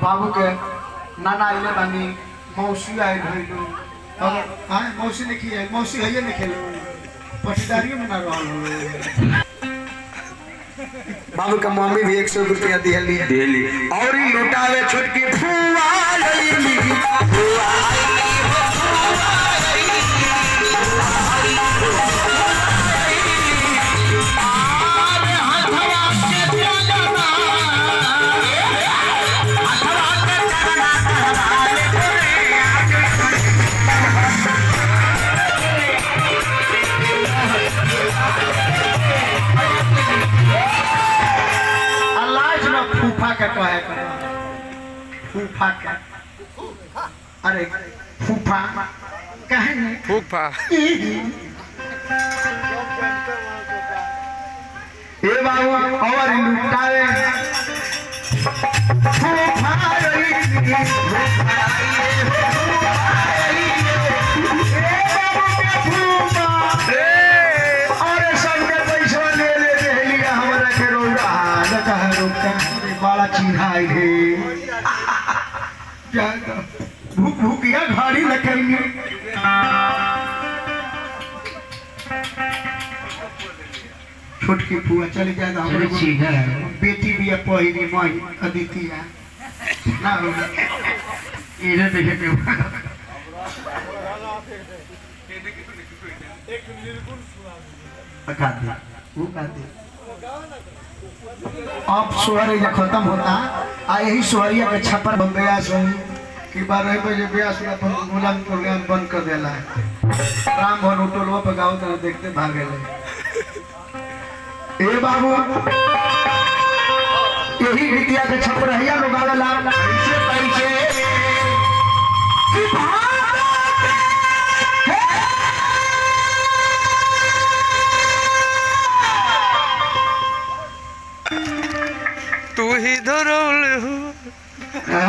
बाबू के नाना आइले बानी मौसी आइल होइलो अगर हां मौसी ने की मौसी हइए ने खेल पटीदारियों में ना रहल बाबू का मम्मी भी 100 रुपया दिहली और ही लुटावे छोटकी फुआ आइली फुआ फूफा क्या अरे फूफा कहे नहीं फूफा ए बाबू और लुटावे फूफा और सबके पैसा ले ले लिया हमारा के रोका बड़ा चिन्हाई है भूख भूखिया घाड़ी लखेंगे छोटकी फुआ चली जाए बेटी भी है पहिरी मई अदिति है ना इधर देखे के अब सोहरिया खत्म होता आ यही सोहरिया के छप्पर बन गया सोनी कि 12 बजे ब्यास में गुलाम प्रोग्राम बंद कर देला है राम भवन होटलवा पे गाँव तरह देखते भागे ले ए बाबू यही रीतिया के छपरहिया लोग आवेला पैसे पैसे तू ही धरौल हो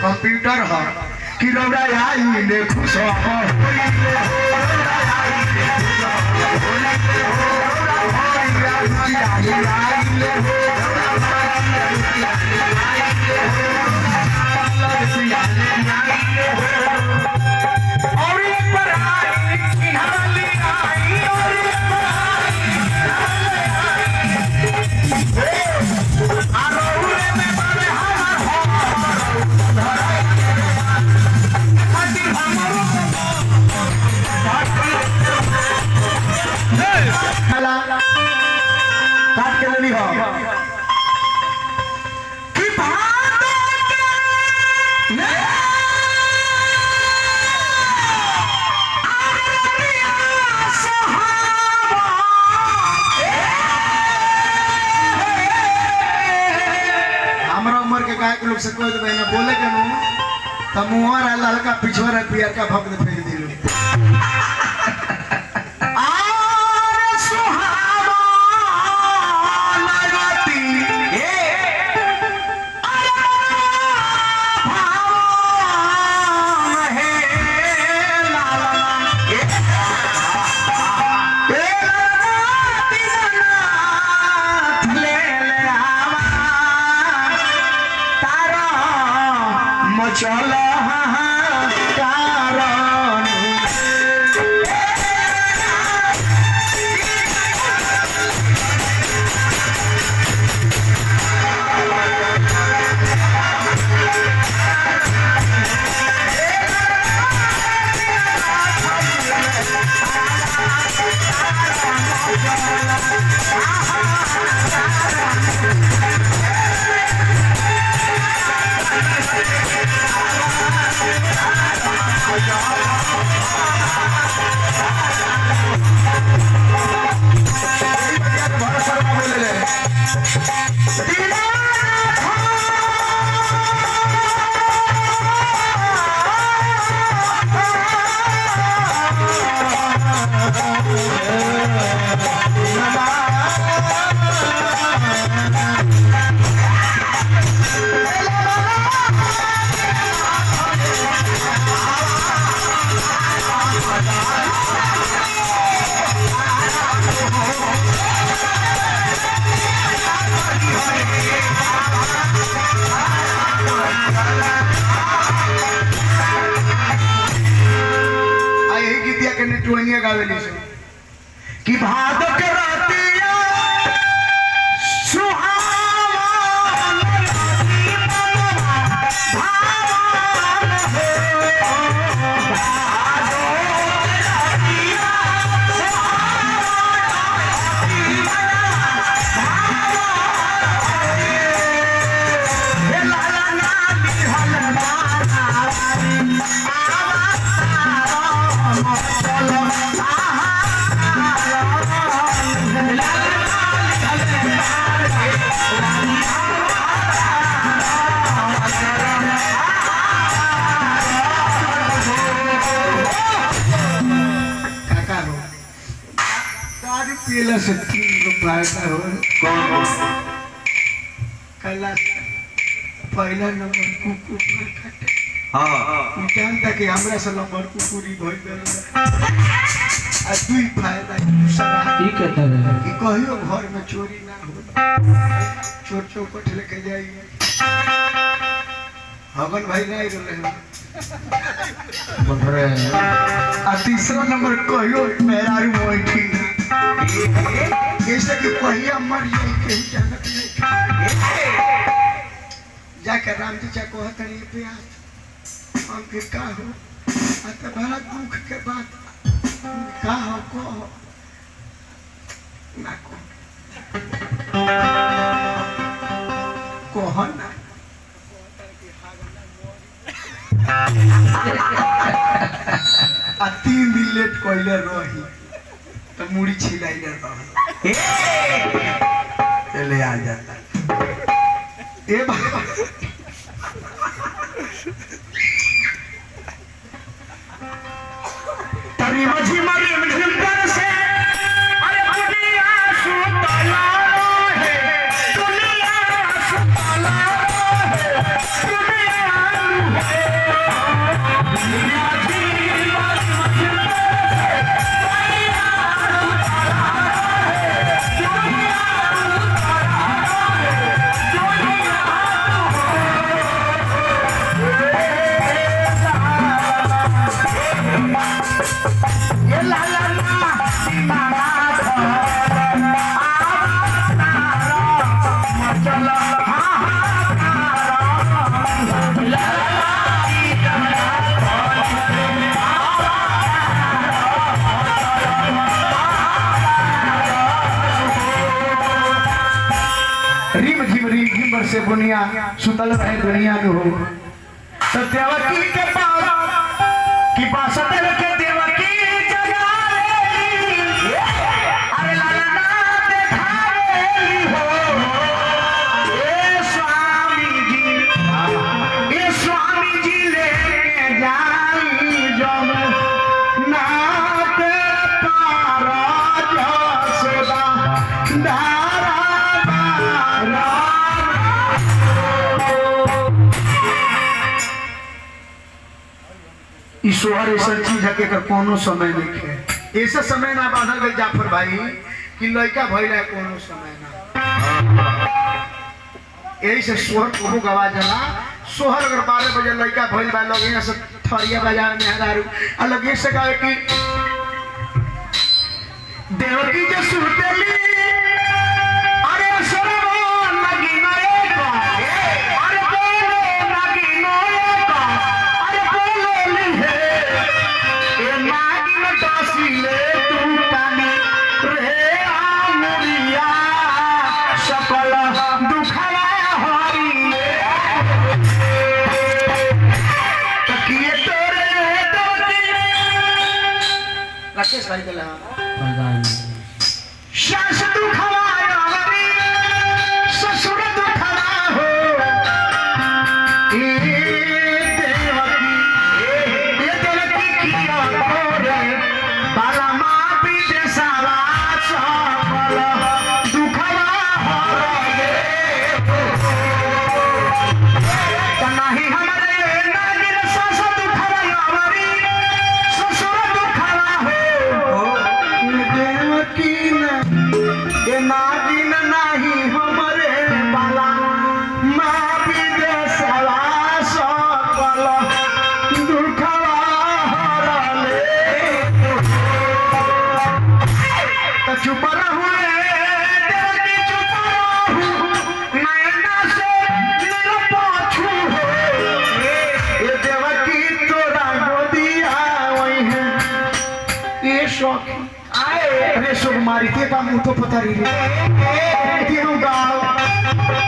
कंप्यूटर है कि रौरा आई ने खुश हो काट के लेनी हो कि हमारा उम्र के गाय के लोग से कोई तो ना बोले के नु त मुहर हल्का पिछवारा पियर का भक्त फेंक दिलो चलो यही गीतिया के नेटुनिया गावेली से कि भादो के रातिया सुहावन राती मनवा भावन हो भादो के रातिया सुहावन राती मनवा भावन हे लाला ना बिहल बानारी काका हो दारू पीला से 3 रुपया का हो कला पहला नंबर कुकुर ना काटे जानता कि हमरा से नंबर कुकुरी भइल आ दुई फायदा दूसरा ठीक है तब कि कहियो घर में चोरी ना हो चोर चौपट लेके जाइए हवन भाई नहीं रहे आ तीसरा नंबर कहियो मेहरारू मोइठी जैसे कि पहिया मर जाई के जानत नहीं जाके राम जी को हतनी पे हम के का हो आ तो बड़ा दुख के बात का हो को ना को ना आ 3 दिन लेट कोइले रही तो मुड़ी छिलाइले रही ले आ जाता ए बाबा तरी मझी मरी झुमकर से अरे दुनिया सुतला है दुनिया सुतला है दुनिया है दुनिया की मरी झुमकर से दुनिया सुतला है दुनिया सुतला है दुनिया ये ला ला ला सीतारा चल रिम झिम बर से बुनिया सुतल रहे दुनिया में हो तो देवकी के पास की बासतल के देवकी जगावेली अरे लाला ना देखावेली हो ए स्वामी जी लेके जाई जब नाथ पारा जसदा धारा बारा ईश्वर ऐसा चीज है कि एकर कोनो समय नहीं है ऐसा समय ना बांधल गई जाफर भाई कि लड़का भइला कोनो समय ना यही से सोहर को गवा जला सोहर अगर 12 बजे लड़का भइल बा लोग यहाँ से थरिया बाजार में हजारू अलग ये से कहे कि देवकी जो सुतेली अरे सरवन लगी नए को अरे बोलो लगी नए को अरे बोलो लिहे ए नागिन दासी ले तू पानी रे आमुरिया सकल दुखला हरी ले तकिए तोरे देवकी राकेश भाई बोला सास दुखवाया हरी ससुर दुखवा हो ए देवकी किया तोरे बाला माँ पीछे सारा सकल दुखवा हरे नहीं हमारे नागिन सास दुखवाया हरी ससुर दुखवा हो देवकी ना ये नागिन नहीं हमरे बाला माँ विदेशवा शुभ मारिते का मुंह तो पता रही रे तीनों गाँव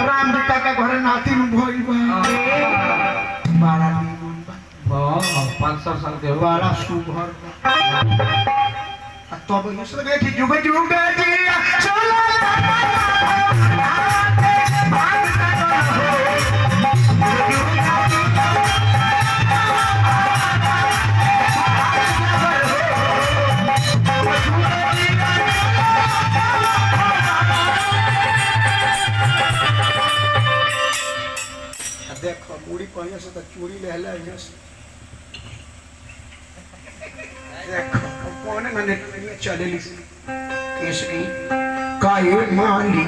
राम जी का घर नाती में भइल बा बड़ा निमन बा 500 साल के बड़ा सुभर तब ये सब कि जुग जुग जिया चलो देखो मुड़ी पहिया से तो चूड़ी लहला है देखो कौन मैंने चले ली केसरी काये माली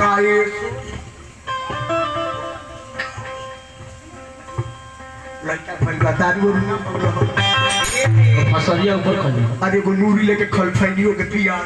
काये लड़का फल बतारी और ना पकड़ो फसलिया ऊपर खली अरे वो नूरी लेके खल फैलियो के पिया